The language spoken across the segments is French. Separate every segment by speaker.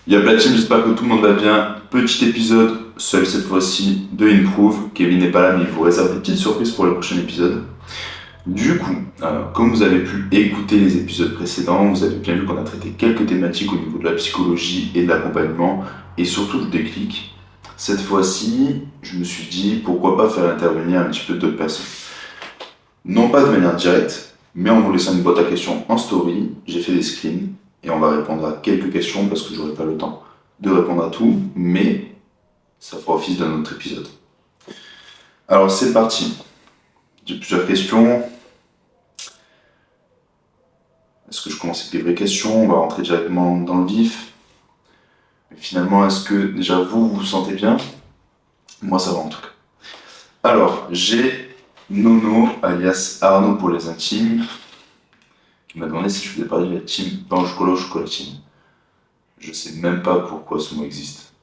Speaker 1: Y'a la team, j'espère que tout le monde va bien. Petit épisode, seul cette fois-ci, de Improve. Kevin n'est pas là, mais il vous réserve des petites surprises pour le prochain épisode. Du coup, comme vous avez pu écouter les épisodes précédents, vous avez bien vu qu'on a traité quelques thématiques au niveau de la psychologie et de l'accompagnement, et surtout du déclic. Cette fois-ci, je me suis dit, pourquoi pas faire intervenir un petit peu d'autres personnes. Non pas de manière directe, mais en vous laissant une boîte à questions en story, j'ai fait des screens, et on va répondre à quelques questions parce que j'aurai pas le temps de répondre à tout, mais ça fera office d'un autre épisode. Alors c'est parti. J'ai plusieurs questions. Est-ce que je commence avec des vraies questions? On va rentrer directement dans le vif. Mais finalement, est-ce que déjà vous vous sentez bien? Moi ça va en tout cas. Alors, j'ai Nono, alias Arnaud pour les intimes, qui m'a demandé si je faisais partie de la team pain au chocolat ou chocolatine. Je sais même pas pourquoi ce mot existe.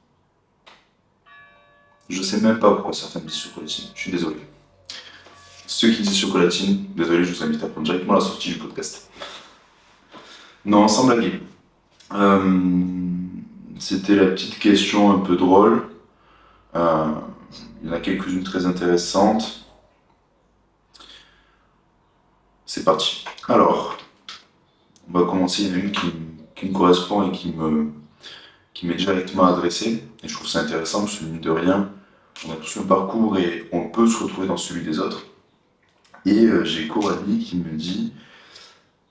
Speaker 1: Je sais même pas pourquoi certains disent chocolatine. Je suis désolé. Ceux qui disent chocolatine, désolé, je vous invite à prendre directement la sortie du podcast. Non, sans blaguer. C'était la petite question un peu drôle. Il y en a quelques-unes très intéressantes. C'est parti. Alors, on va commencer. Il y en a une qui me correspond et qui m'est directement adressée. Et je trouve ça intéressant parce que, mine de rien, on a tous un parcours et on peut se retrouver dans celui des autres. Et j'ai Coralie qui me dit: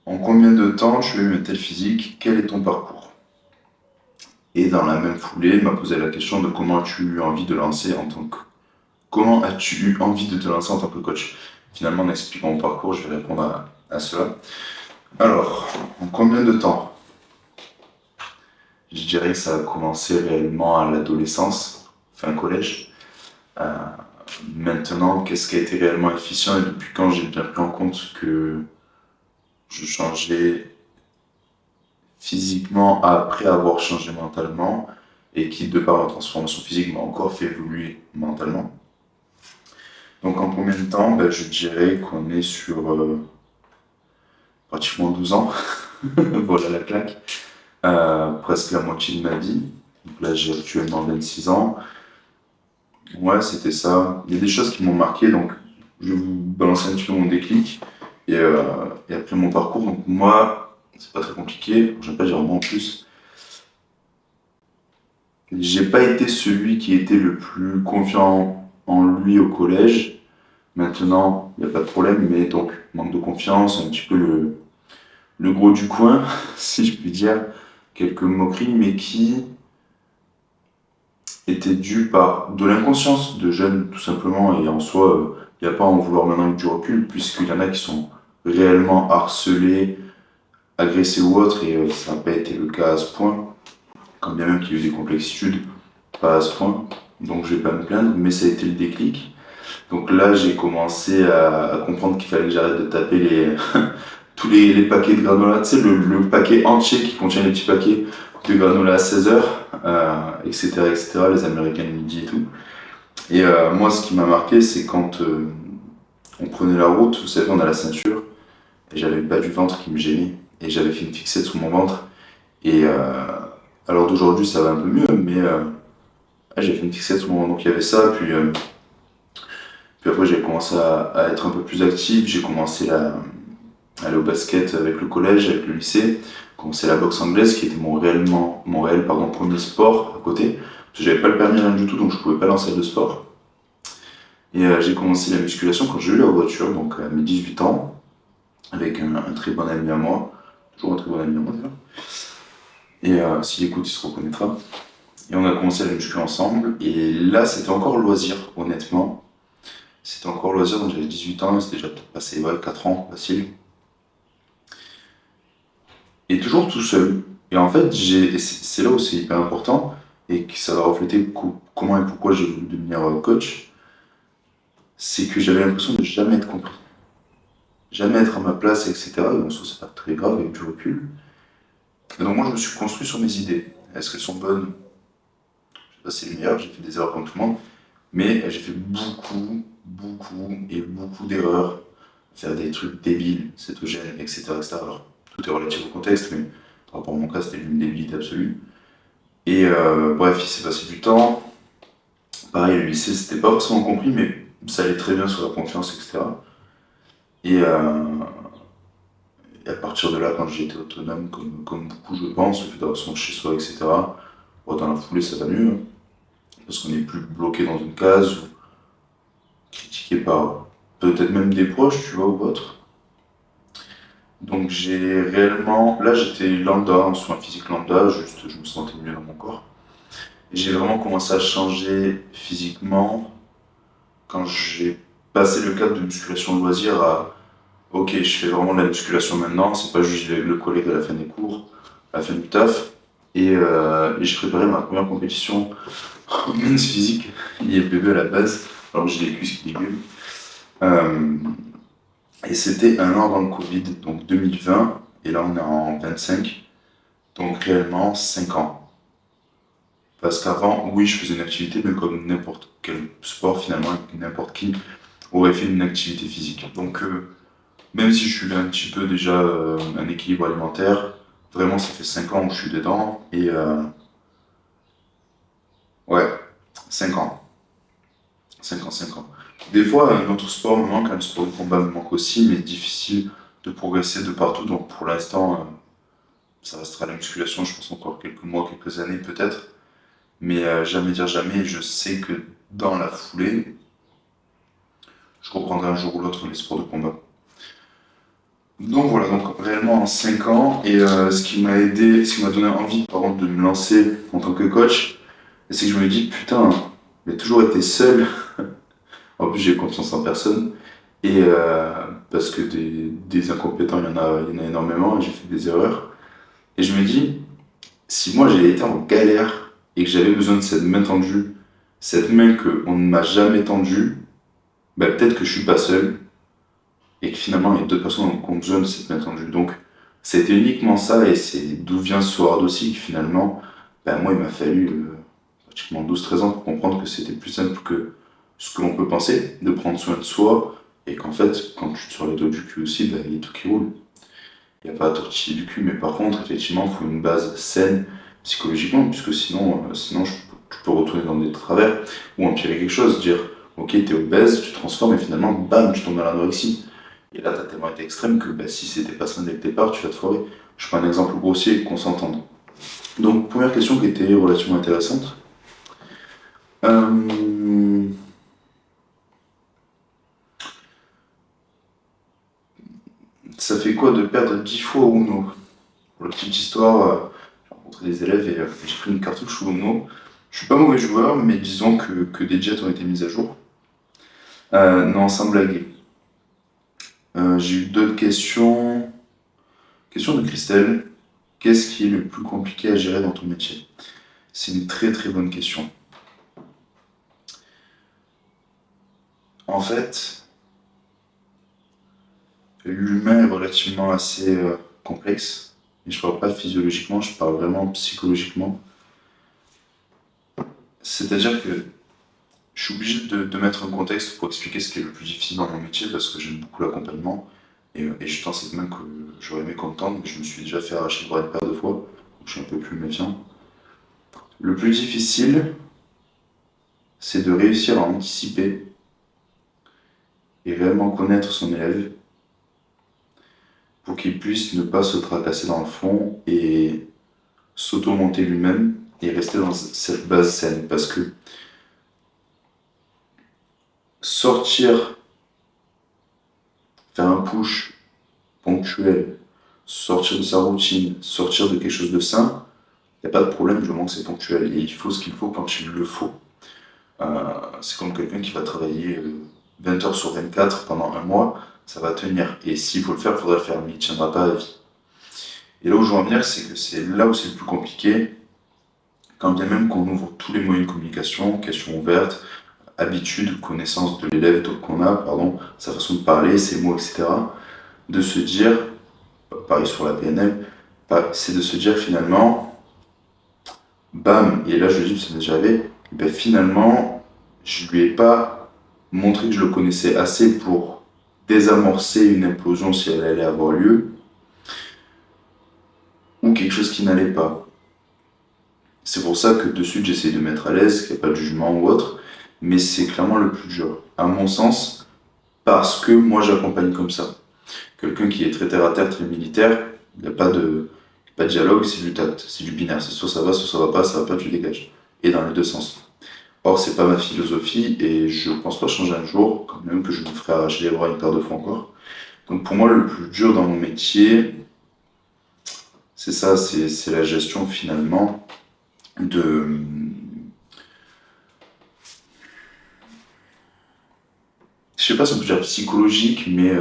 Speaker 1: en combien de temps tu as eu un tel physique? Quel est ton parcours? Et dans la même foulée, elle m'a posé la question de comment as-tu eu envie de lancer en tant que... Comment as-tu eu envie de te lancer en tant que coach? Finalement, en expliquant mon parcours, je vais répondre à cela. Alors, en combien de temps? Je dirais que ça a commencé réellement à l'adolescence, fin collège. Maintenant, qu'est-ce qui a été réellement efficient et depuis quand j'ai bien pris en compte que je changeais physiquement après avoir changé mentalement et qui, de par ma transformation physique, m'a encore fait évoluer mentalement. Donc en combien de temps? Je dirais qu'on est sur pratiquement 12 ans. Voilà la claque. Presque la moitié de ma vie. Donc là, j'ai actuellement 26 ans. Ouais, c'était ça. Il y a des choses qui m'ont marqué, donc je vais vous balancer un petit peu mon déclic et après mon parcours. Donc moi, c'est pas très compliqué, j'aime pas dire moi en plus. J'ai pas été celui qui était le plus confiant en lui au collège. Maintenant, il n'y a pas de problème, mais donc manque de confiance, un petit peu le gros du coin, si je puis dire, quelques moqueries, mais qui était dû par de l'inconscience de jeunes, tout simplement, et en soi, il n'y a pas à en vouloir maintenant avec du recul, puisqu'il y en a qui sont réellement harcelés, agressés ou autres, et ça n'a pas été le cas à ce point, quand bien même qu'il y a eu des complexitudes, pas à ce point, donc je vais pas me plaindre, mais ça a été le déclic. Donc là, j'ai commencé à comprendre qu'il fallait que j'arrête de taper tous les paquets de granola, tu sais, le paquet entier qui contient les petits paquets de granola à 16h, etc., etc., les Américains de midi et tout. Et moi, ce qui m'a marqué, c'est quand on prenait la route, vous savez, on a la ceinture, et j'avais le bas du ventre qui me gênait, et j'avais fait une fixette sur mon ventre. Et alors d'aujourd'hui, ça va un peu mieux, mais j'ai fait une fixette sur mon ventre, donc il y avait ça, puis après, j'ai commencé à être un peu plus actif, j'ai commencé à aller au basket avec le collège, avec le lycée, commencé la boxe anglaise qui était mon réel premier sport à côté. Parce que j'avais pas le permis rien du tout, donc je pouvais pas lancer de sport. Et j'ai commencé la musculation quand j'ai eu la voiture, donc à mes 18 ans, avec un très bon ami à moi, toujours un très bon ami à moi d'ailleurs. Et s'il écoute, il se reconnaîtra. Et on a commencé la muscu ensemble, et là c'était encore loisir, honnêtement. C'était encore loisir, donc j'avais 18 ans, c'était déjà peut-être passé 4 ans, facile. Et toujours tout seul. Et en fait, c'est là où c'est hyper important et que ça va refléter comment et pourquoi j'ai voulu devenir coach. C'est que j'avais l'impression de jamais être compris, jamais être à ma place, etc. Et en soi, c'est pas très grave avec du recul. Et donc, moi, je me suis construit sur mes idées. Est-ce qu'elles sont bonnes? Je sais pas si c'est les meilleures, j'ai fait des erreurs comme tout le monde, mais j'ai fait beaucoup d'erreurs. Faire des trucs débiles, cétogènes, etc., etc. Alors, tout est relatif au contexte, mais par rapport à mon cas, c'était une débilité absolue. Et bref, il s'est passé du temps. Pareil, le lycée, c'était pas forcément compris, mais ça allait très bien sur la confiance, etc. Et, et à partir de là, quand j'ai été autonome, comme beaucoup, je pense, le fait d'avoir son chez-soi, etc., bon, dans la foulée, ça va mieux, hein, parce qu'on n'est plus bloqué dans une case ou critiqué par peut-être même des proches, tu vois, ou autre. Donc j'ai réellement, là j'étais lambda, en soins physiques lambda, juste je me sentais mieux dans mon corps. Et j'ai vraiment commencé à changer physiquement quand j'ai passé le cap de musculation loisir à ok, je fais vraiment de la musculation maintenant, c'est pas juste le collègue à la fin des cours, à la fin du taf. Et je préparais ma première compétition en men's physique, IFBB à la base, alors que j'ai les cuisses qui dégueulent. Euh, et c'était un an avant le Covid, donc 2020, et là on est en 25, donc réellement 5 ans. Parce qu'avant, oui, je faisais une activité, mais comme n'importe quel sport, finalement, n'importe qui aurait fait une activité physique. Donc, même si je suis un petit peu déjà un équilibre alimentaire, vraiment, ça fait 5 ans où je suis dedans. Et ouais, 5 ans. 5 ans, 5 ans. Des fois, notre sport me manque, le sport de combat me manque aussi, mais difficile de progresser de partout. Donc, pour l'instant, ça restera la musculation, je pense encore quelques mois, quelques années peut-être. Mais jamais dire jamais, je sais que dans la foulée, je reprendrai un jour ou l'autre les sports de combat. Donc voilà, donc réellement en 5 ans, et ce qui m'a aidé, ce qui m'a donné envie par contre de me lancer en tant que coach, c'est que je me dis putain, j'ai toujours été seul, en plus j'ai confiance en personne, et parce que des incompétents il y en a énormément, et j'ai fait des erreurs, et je me dis, si moi j'ai été en galère, et que j'avais besoin de cette main tendue, cette main qu'on ne m'a jamais tendue, bah, peut-être que je suis pas seul, et que finalement il y a d'autres personnes qui ont besoin de cette main tendue. Donc c'était uniquement ça, et c'est d'où vient ce Sword aussi, que finalement, ben, moi il m'a fallu pratiquement 12-13 ans pour comprendre que c'était plus simple que ce que l'on peut penser, de prendre soin de soi, et qu'en fait, quand tu te sors les doigts du cul aussi, ben, il y a tout qui roule. Il n'y a pas à tortiller du cul, mais par contre, effectivement, il faut une base saine psychologiquement, puisque sinon tu peux retourner dans des travers, ou empirer quelque chose, dire, ok, t'es obèse, tu te transformes, et finalement, bam, tu tombes dans l'anorexie. Et là, t'as tellement été extrême que bah, si c'était pas sain dès le départ, tu vas te foirer. Je prends un exemple grossier, qu'on s'entende. Donc, première question qui était relativement intéressante. Euh, Ça fait quoi de perdre 10 fois au Uno? Pour la petite histoire, j'ai rencontré des élèves et j'ai pris une cartouche au Uno. Je suis pas mauvais joueur, mais disons que des jets ont été mis à jour. Non, sans blaguer. J'ai eu d'autres questions. Question de Christelle. Qu'est-ce qui est le plus compliqué à gérer dans ton métier? C'est une très très bonne question. En fait, l'humain est relativement assez complexe. Et je parle pas physiologiquement, je parle vraiment psychologiquement. C'est-à-dire que je suis obligé de mettre un contexte pour expliquer ce qui est le plus difficile dans mon métier parce que j'aime beaucoup l'accompagnement. Et je tends cette main que j'aurais aimé qu'on me tende, mais je me suis déjà fait arracher le bras une paire de fois, donc je suis un peu plus méfiant. Le plus difficile, c'est de réussir à anticiper et réellement connaître son élève pour qu'il puisse ne pas se tracasser dans le fond et s'auto-monter lui-même et rester dans cette base saine. Parce que sortir, faire un push ponctuel, sortir de sa routine, sortir de quelque chose de sain, il n'y a pas de problème du moment que c'est ponctuel. Et il faut ce qu'il faut quand il le faut. C'est comme quelqu'un qui va travailler 20 heures sur 24 pendant un mois, ça va tenir. Et s'il faut le faire, il faudra le faire, mais il ne tiendra pas à vie. Et là où je veux en venir, c'est que c'est là où c'est le plus compliqué, quand bien même qu'on ouvre tous les moyens de communication, questions ouvertes, habitudes, connaissances de l'élève qu'on a, pardon, sa façon de parler, ses mots, etc., de se dire, pareil sur la PNL, c'est de se dire finalement, bam, et là je le dis, ça m'est déjà arrivé, ben finalement, je lui ai pas montré que je le connaissais assez pour désamorcer une implosion si elle allait avoir lieu, ou quelque chose qui n'allait pas. C'est pour ça que de suite j'essaye de mettre à l'aise, qu'il n'y a pas de jugement ou autre, mais c'est clairement le plus dur, à mon sens, parce que moi j'accompagne comme ça. Quelqu'un qui est très terre à terre, très militaire, il n'y a pas de dialogue, c'est du tact, c'est du binaire, c'est soit ça va pas, ça va pas, tu dégages. Et dans les deux sens. Or, c'est pas ma philosophie et je pense pas changer un jour, quand même que je me ferai arracher les bras une paire de fois encore. Donc pour moi, le plus dur dans mon métier, c'est ça, c'est la gestion finalement de, je sais pas si on peut dire psychologique, mais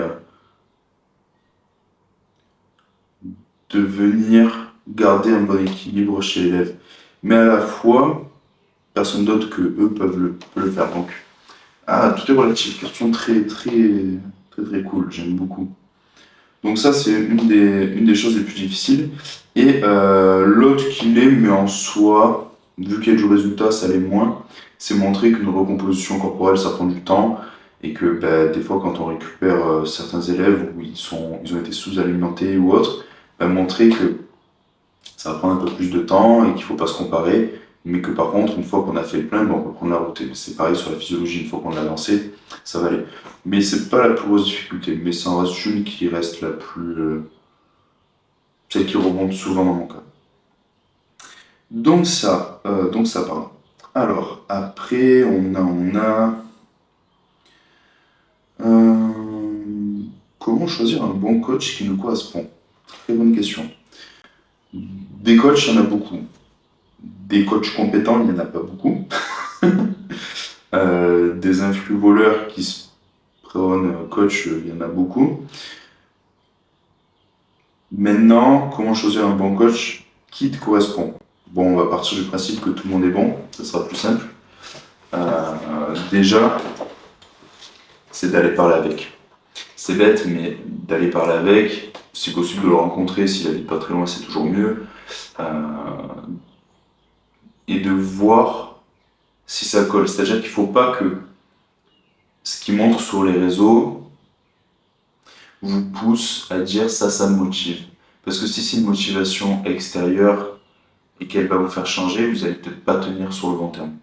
Speaker 1: de venir garder un bon équilibre chez l'élève. Mais à la fois, personne d'autre que eux peuvent le faire. Donc, ah, tout est relatif. Question très, très, très, très cool. J'aime beaucoup. Donc ça, c'est une des choses les plus difficiles. Et l'autre qui l'est, mais en soi, vu qu'il y a du résultat, ça l'est moins, c'est montrer qu'une recomposition corporelle, ça prend du temps, et que bah, des fois, quand on récupère certains élèves où ils ont été sous-alimentés ou autre, bah, montrer que ça va prendre un peu plus de temps et qu'il ne faut pas se comparer, mais que par contre, une fois qu'on a fait le plein, ben, on peut prendre la route. Et c'est pareil sur la physiologie, une fois qu'on l'a lancé, ça va aller. Mais c'est pas la plus grosse difficulté, mais ça en reste une qui reste la plus... celle qui remonte souvent dans mon cas. Donc ça pardon. Alors, après, comment choisir un bon coach qui nous correspond? Très bonne question. Des coachs, il y en a beaucoup. Des coachs compétents, il n'y en a pas beaucoup. Des influx voleurs qui se prônent coach, il y en a beaucoup. Maintenant, comment choisir un bon coach qui te correspond? Bon, on va partir du principe que tout le monde est bon, ça sera plus simple. Déjà, c'est d'aller parler avec. C'est bête, mais d'aller parler avec, si possible de le rencontrer, s'il habite pas très loin, c'est toujours mieux. Et de voir si ça colle. C'est-à-dire qu'il ne faut pas que ce qui montre sur les réseaux vous pousse à dire ça me motive. Parce que si c'est une motivation extérieure et qu'elle va vous faire changer, vous n'allez peut-être pas tenir sur le long terme.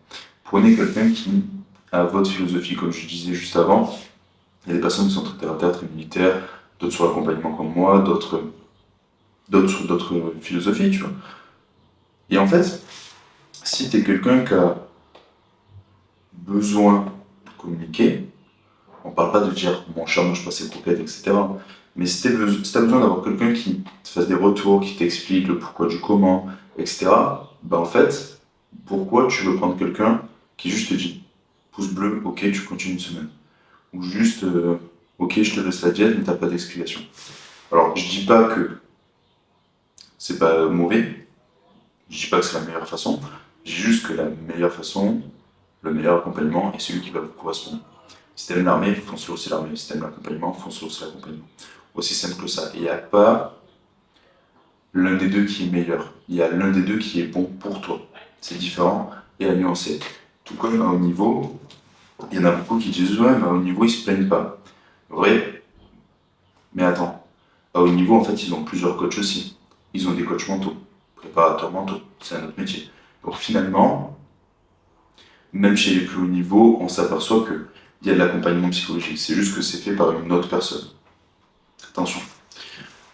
Speaker 1: Prenez quelqu'un qui a votre philosophie, comme je disais juste avant. Il y a des personnes qui sont très terre à terre, très militaires, d'autres sur l'accompagnement comme moi, d'autres sur d'autres philosophies, tu vois. Et en fait, si tu es quelqu'un qui a besoin de communiquer, on parle pas de dire mon chat mange pas ses croquettes, etc. Mais si t'as besoin d'avoir quelqu'un qui te fasse des retours, qui t'explique le pourquoi du comment, etc., bah en fait, pourquoi tu veux prendre quelqu'un qui juste te dit pouce bleu, ok, tu continues une semaine. Ou juste ok, je te laisse la diète, mais t'as pas d'explication. Alors, je dis pas que c'est pas mauvais, je dis pas que c'est la meilleure façon, je dis juste que la meilleure façon, le meilleur accompagnement est celui qui va vous correspondre. Si t'aimes l'armée, fonce-le aussi l'armée. Si t'aimes l'accompagnement, fonce-le aussi l'accompagnement. Aussi simple que ça. Il n'y a pas l'un des deux qui est meilleur. Il y a l'un des deux qui est bon pour toi. C'est différent et à nuancer. Tout comme à haut niveau, il y en a beaucoup qui disent ouais, mais à haut niveau, ils se plaignent pas. Vrai, mais attends. À haut niveau, en fait, ils ont plusieurs coachs aussi. Ils ont des coachs mentaux, préparateurs mentaux. C'est un autre métier. Donc finalement, même chez les plus hauts niveaux, on s'aperçoit que il y a de l'accompagnement psychologique. C'est juste que c'est fait par une autre personne. Attention.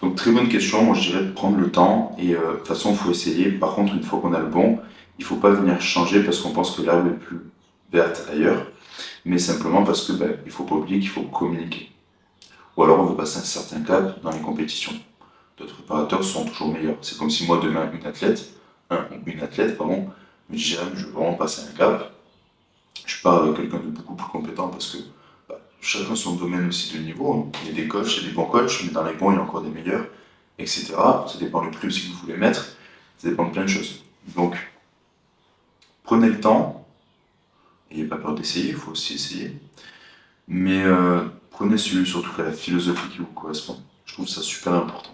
Speaker 1: Donc très bonne question, moi je dirais de prendre le temps et de toute façon il faut essayer. Par contre, une fois qu'on a le bon, il ne faut pas venir changer parce qu'on pense que l'herbe est plus verte ailleurs, mais simplement parce que il ne faut pas oublier qu'il faut communiquer. Ou alors on veut passer un certain cap dans les compétitions. D'autres préparateurs sont toujours meilleurs. C'est comme si moi demain une athlète, me dirait je veux vraiment passer un cap. Je pars avec quelqu'un de beaucoup plus compétent parce que chacun son domaine aussi de niveau. Hein. Il y a des coachs, il y a des bons coachs, mais dans les bons, il y a encore des meilleurs, etc. Ça dépend du prix aussi que vous voulez mettre. Ça dépend de plein de choses. Donc, prenez le temps. N'ayez pas peur d'essayer, il faut aussi essayer. Mais prenez celui surtout qui a la philosophie qui vous correspond. Je trouve ça super important.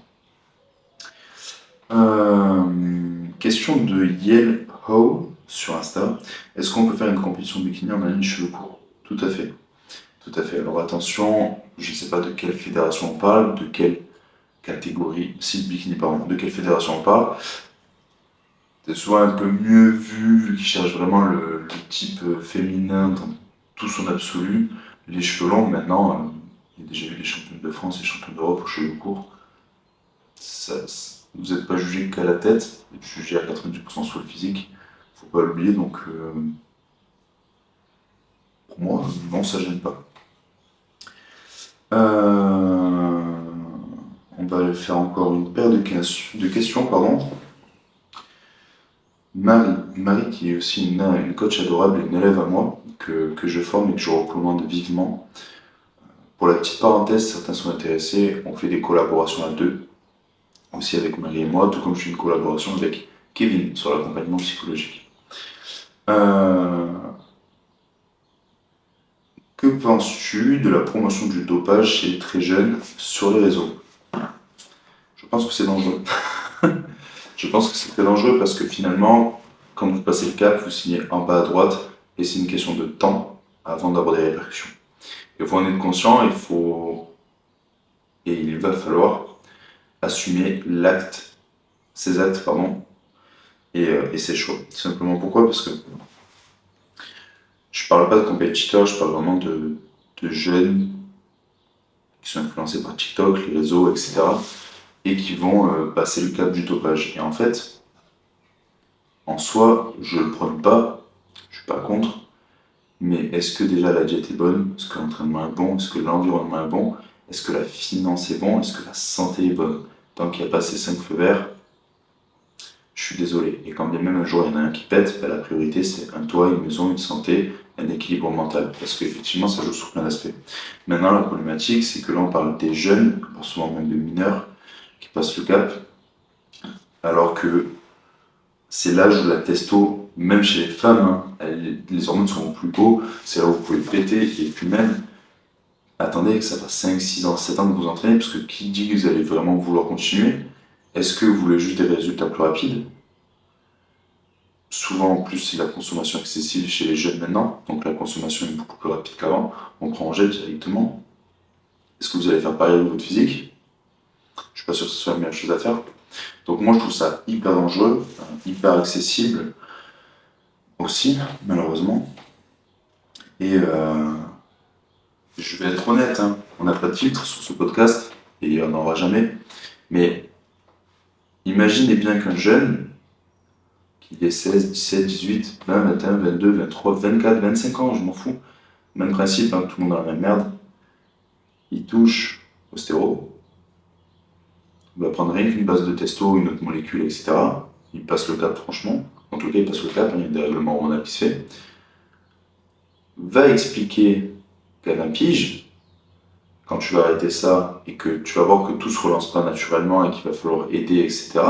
Speaker 1: Question de Yale Ho sur Insta. Est-ce qu'on peut faire une compétition bikini en ligne cheveux courts? Tout à fait. Tout à fait. Alors attention, je ne sais pas de quelle fédération on parle, de quelle catégorie, si bikini, pardon, de quelle fédération on parle. c'est souvent un peu mieux vu qu'ils cherchent vraiment le type féminin dans tout son absolu. Les cheveux longs, maintenant, il y a déjà eu des championnes de France et championnes d'Europe aux cheveux courts. Vous n'êtes pas jugé qu'à la tête, vous êtes jugé à 90% sur le physique. Faut pas l'oublier, donc pour moi, non, ça gêne pas. Euh, on va faire encore une paire de questions, pardon. Marie, qui est aussi une coach adorable et une élève à moi, que je forme et que je recommande vivement. Pour la petite parenthèse, certains sont intéressés, on fait des collaborations à deux, aussi avec Marie et moi, tout comme je fais une collaboration avec Kevin sur l'accompagnement psychologique. Euh, que penses-tu de la promotion du dopage chez les très jeunes sur les réseaux? Je pense que c'est dangereux. Je pense que c'est très dangereux parce que finalement, quand vous passez le cap, vous signez en bas à droite et c'est une question de temps avant d'avoir des répercussions. Il faut en être conscient, il va falloir assumer ses actes, pardon, et ses choix. Simplement pourquoi? Parce que je parle pas de compétiteurs, je parle vraiment de jeunes qui sont influencés par TikTok, les réseaux, etc. et qui vont passer le cap du dopage. Et en fait, en soi, je le prône pas, je suis pas contre, mais est-ce que déjà la diète est bonne? Est-ce que l'entraînement est bon? Est-ce que l'environnement est bon? Est-ce que la finance est bonne? Est-ce que la santé est bonne? Tant qu'il n'y a pas ces 5 feux verts, je suis désolé. Et quand bien même un jour il y en a un qui pète, la priorité c'est un toit, une maison, une santé, un équilibre mental. Parce qu'effectivement ça joue sur plein d'aspects. Maintenant la problématique c'est que là on parle des jeunes, on parle souvent même de mineurs, qui passent le cap, alors que c'est l'âge où la testo, même chez les femmes, les hormones sont plus hauts, c'est là où vous pouvez péter, et puis même, attendez que ça fasse 5, 6 ans, 7 ans que vous entraînez, parce que qui dit que vous allez vraiment vouloir continuer? Est-ce que vous voulez juste des résultats plus rapides? Souvent, en plus, c'est la consommation excessive chez les jeunes maintenant, donc la consommation est beaucoup plus rapide qu'avant, on prend en gel directement. Est-ce que vous allez faire pareil avec votre physique? Je suis pas sûr que ce soit la meilleure chose à faire. Donc moi, je trouve ça hyper dangereux, hyper accessible aussi, malheureusement. Et je vais être honnête, hein, on n'a pas de filtre sur ce podcast, et il n'y en aura jamais. Mais imaginez bien qu'un jeune, qu'il ait 16, 17, 18, 20, 21, 22, 23, 24, 25 ans, je m'en fous. Même principe, hein, tout le monde a la même merde. Il touche au stéro, il va prendre rien qu'une base de testo, une autre molécule, etc. Il passe le cap, franchement. En tout cas, il passe le cap, hein, il y a des règlements hormonaux qui se fait. Va expliquer qu'à 20 piges, quand tu vas arrêter ça et que tu vas voir que tout se relance pas naturellement et qu'il va falloir aider, etc.,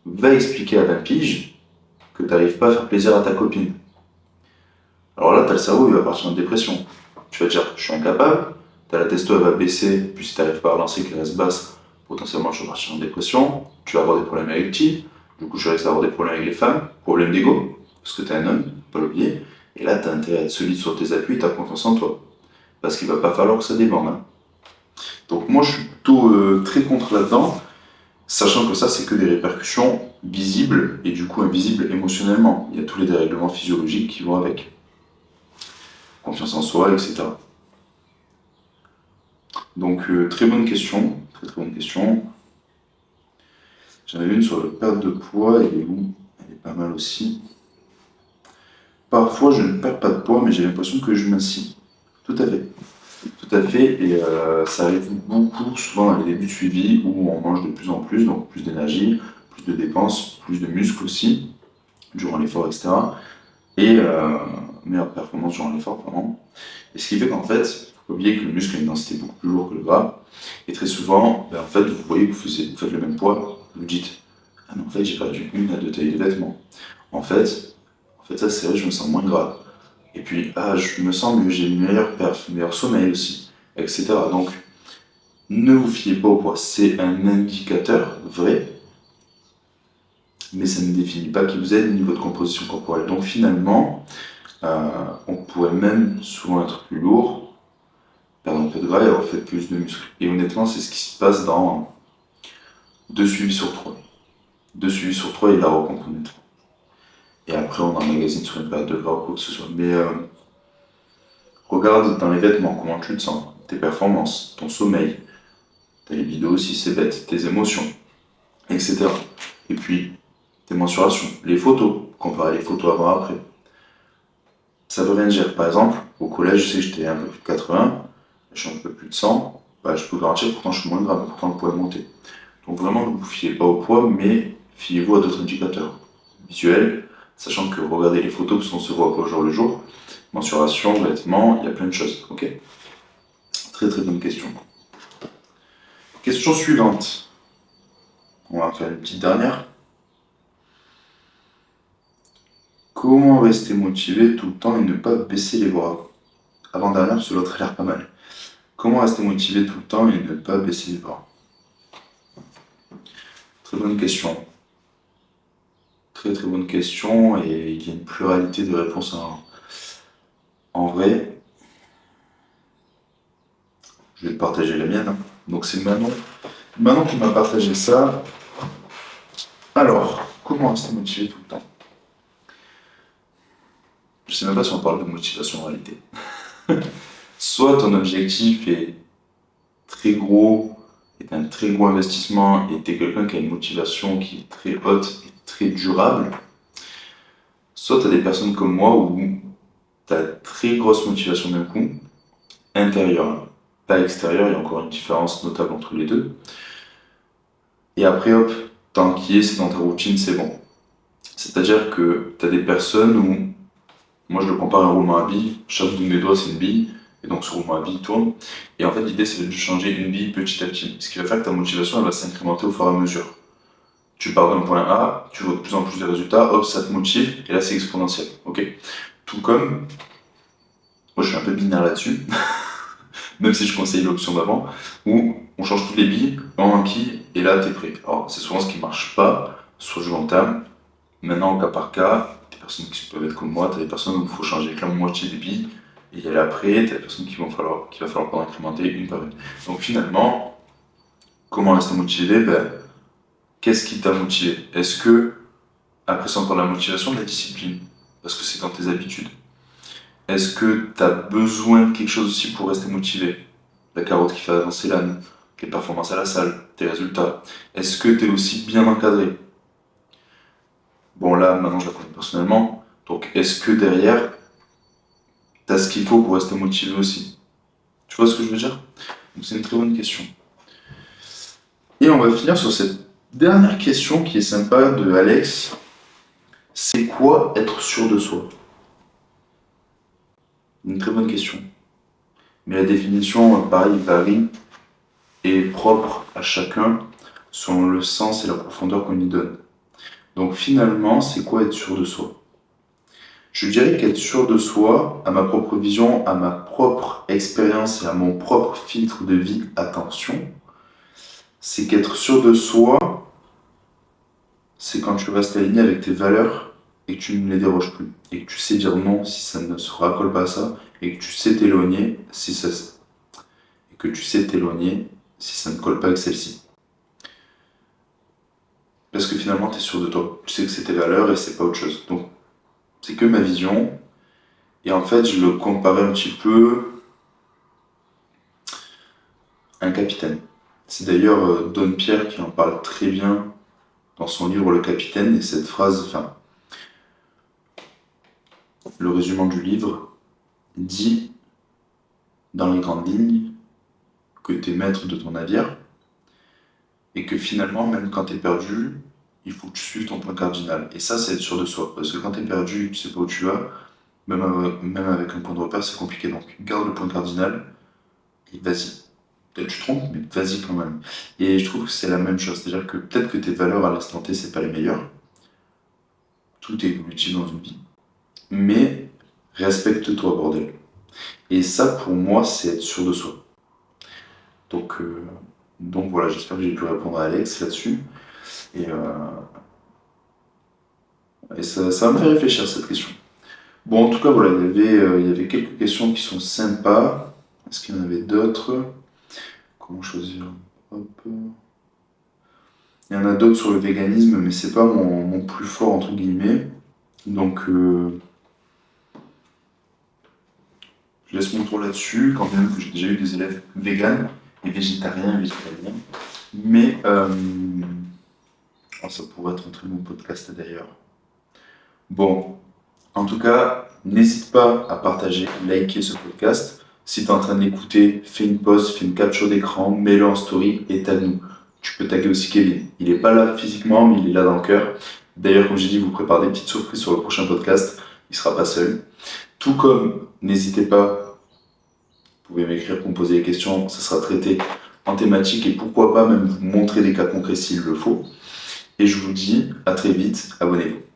Speaker 1: va expliquer à 20 piges que tu n'arrives pas à faire plaisir à ta copine. Alors là, tu as le cerveau, il va partir en dépression. Tu vas dire, je suis incapable, t'as la testo, elle va baisser, puis si tu n'arrives pas à relancer, qu'elle reste basse, potentiellement je vais partir en dépression, tu vas avoir des problèmes érectiles, du coup je risque d'avoir des problèmes avec les femmes, problème d'ego, parce que tu es un homme, faut pas l'oublier, et là tu as intérêt à être solide sur tes appuis, tu as confiance en toi. Parce qu'il va pas falloir que ça déborde. Hein. Donc moi je suis plutôt très contre là-dedans, sachant que ça c'est que des répercussions visibles et du coup invisibles émotionnellement. Il y a tous les dérèglements physiologiques qui vont avec. Confiance en soi, etc. Donc très bonne question, très bonne question. J'en avais une sur la perte de poids, elle est où? Elle est pas mal aussi. Parfois je ne perds pas de poids mais j'ai l'impression que je m'assis. Tout à fait. Tout à fait, et ça arrive beaucoup, souvent dans les débuts de suivi, où on mange de plus en plus, donc plus d'énergie, plus de dépenses, plus de muscles aussi, durant l'effort, etc. Et meilleure performance durant l'effort, vraiment. Et ce qui fait qu'en fait, il ne faut pas oublier que le muscle a une densité beaucoup plus lourde que le gras, et très souvent, en fait, vous voyez que vous faites le même poids, vous dites, ah mais en fait j'ai perdu 1 à 2 tailles de vêtements. En fait ça c'est vrai, je me sens moins gras. Et puis, je me sens mieux, j'ai une meilleure perf, un meilleur sommeil aussi, etc. Donc, ne vous fiez pas au poids. C'est un indicateur vrai, mais ça ne définit pas qui vous êtes ni votre composition corporelle. Donc, finalement, on pourrait même souvent être plus lourd, perdre un peu de gras et avoir fait plus de muscles. Et honnêtement, c'est ce qui se passe dans 2 suivis sur 3. 2 suivis sur 3, il la rencontre honnêtement. Et après, on emmagasine sur une période de gras ou quoi que ce soit. Mais regarde dans les vêtements, comment tu te sens, tes performances, ton sommeil, tes libido si c'est bête, tes émotions, etc. Et puis, tes mensurations, les photos, comparer les photos avant-après. Ça veut rien dire. Par exemple, au collège, je sais que j'étais un peu plus de 80, je suis un peu plus de 100, bah, je peux garantir, pourtant je suis moins grave, pourtant le poids est monté. Donc vraiment, ne vous fiez pas au poids, mais fiez-vous à d'autres indicateurs visuels, sachant que regardez les photos, parce qu'on se voit pas au jour le jour. Mensuration, vêtements, il y a plein de choses. Ok. Très très bonne question. Question suivante. On va faire une petite dernière. Comment rester motivé tout le temps et ne pas baisser les bras? Avant-dernière, parce que l'autre a l'air pas mal. Comment rester motivé tout le temps et ne pas baisser les bras? Très bonne question. Très très bonne question, et il y a une pluralité de réponses en vrai. Je vais te partager la mienne. Donc c'est Manon. Manon qui m'a partagé ça. Alors, comment rester motivé tout le temps? Je sais même pas si on parle de motivation en réalité. Soit ton objectif est très gros, est un très gros investissement, et tu es quelqu'un qui a une motivation qui est très haute et très durable. Soit tu as des personnes comme moi où tu as très grosse motivation d'un coup, intérieure, pas extérieure, il y a encore une différence notable entre les deux. Et après, hop, tant qu'il est, c'est dans ta routine, c'est bon. C'est-à-dire que tu as des personnes où, moi je le compare à un roulement à billes, chaque bout de mes doigts c'est une bille, et donc ce roulement à billes tourne. Et en fait, l'idée c'est de changer une bille petit à petit. Ce qui va faire que ta motivation elle va s'incrémenter au fur et à mesure. Tu pars d'un point A, tu vois de plus en plus de résultats, hop, ça te motive, et là c'est exponentiel. Ok. Tout comme, moi je suis un peu binaire là-dessus, même si je conseille l'option d'avant, où on change toutes les billes en un qui, et là t'es prêt. Alors c'est souvent ce qui marche pas, soit je l'entame. Maintenant, au cas par cas, des personnes qui peuvent être comme moi, t'as des personnes où il faut changer que la moitié des billes, et y aller après, t'as des personnes qu'il va falloir prendre incrémenter une par une. Donc finalement, comment rester motivé? Ben, qu'est-ce qui t'a motivé? Est-ce que, après c'est encore la motivation, la discipline, parce que c'est dans tes habitudes. Est-ce que t'as besoin de quelque chose aussi pour rester motivé? La carotte qui fait avancer l'âne, les performances à la salle, tes résultats. Est-ce que t'es aussi bien encadré? Bon là, maintenant je la connais personnellement, donc est-ce que derrière, t'as ce qu'il faut pour rester motivé aussi? Tu vois ce que je veux dire? Donc c'est une très bonne question. Et on va finir sur cette dernière question qui est sympa de Alex. C'est quoi être sûr de soi? Une très bonne question. Mais la définition, pareil, varie et est propre à chacun selon le sens et la profondeur qu'on y donne. Donc finalement, c'est quoi être sûr de soi? Je dirais qu'être sûr de soi, à ma propre vision, à ma propre expérience et à mon propre filtre de vie, attention, c'est qu'être sûr de soi, c'est quand tu restes aligné avec tes valeurs et que tu ne les déroges plus. Et que tu sais dire non si ça ne se raccole pas à ça, et que tu sais t'éloigner si ça, et que tu sais t'éloigner si ça ne colle pas avec celle-ci. Parce que finalement, tu es sûr de toi. Tu sais que c'est tes valeurs et c'est pas autre chose. Donc, c'est que ma vision. Et en fait, je le comparais un petit peu à un capitaine. C'est d'ailleurs Don Pierre qui en parle très bien dans son livre Le Capitaine. Et cette phrase, enfin, le résumé du livre dit, dans les grandes lignes, que tu es maître de ton navire et que finalement, même quand tu es perdu, il faut que tu suives ton point cardinal. Et ça, c'est être sûr de soi. Parce que quand tu es perdu et que tu sais pas où tu vas, même avec un point de repère, c'est compliqué. Donc, garde le point cardinal et vas-y. Peut-être tu te trompes, mais vas-y quand même. Et je trouve que c'est la même chose. C'est-à-dire que peut-être que tes valeurs à l'instant T, c'est pas les meilleures. Tout est évolutif dans une vie. Mais respecte-toi, bordel. Et ça, pour moi, c'est être sûr de soi. Donc, euh, donc voilà, j'espère que j'ai pu répondre à Alex là-dessus. Et, ça va me faire réfléchir cette question. Bon, en tout cas, voilà, il y avait quelques questions qui sont sympas. Est-ce qu'il y en avait d'autres? Comment choisir? Hop. Il y en a d'autres sur le véganisme, mais c'est pas mon plus fort, entre guillemets. Donc, je laisse mon tour là-dessus, quand même que j'ai déjà eu des élèves véganes et végétariens et végétaliens. Mais ça pourrait être un très bon podcast d'ailleurs. Bon, en tout cas, n'hésite pas à partager, liker ce podcast. Si tu es en train de l'écouter, fais une pause, fais une capture d'écran, mets-le en story et tag-nous. Tu peux taguer aussi Kevin. Il n'est pas là physiquement, mais il est là dans le cœur. D'ailleurs, comme j'ai dit, vous prépare des petites surprises sur le prochain podcast. Il ne sera pas seul. Tout comme, n'hésitez pas, vous pouvez m'écrire pour me poser des questions. Ça sera traité en thématique et pourquoi pas même vous montrer des cas concrets s'il le faut. Et je vous dis à très vite. Abonnez-vous.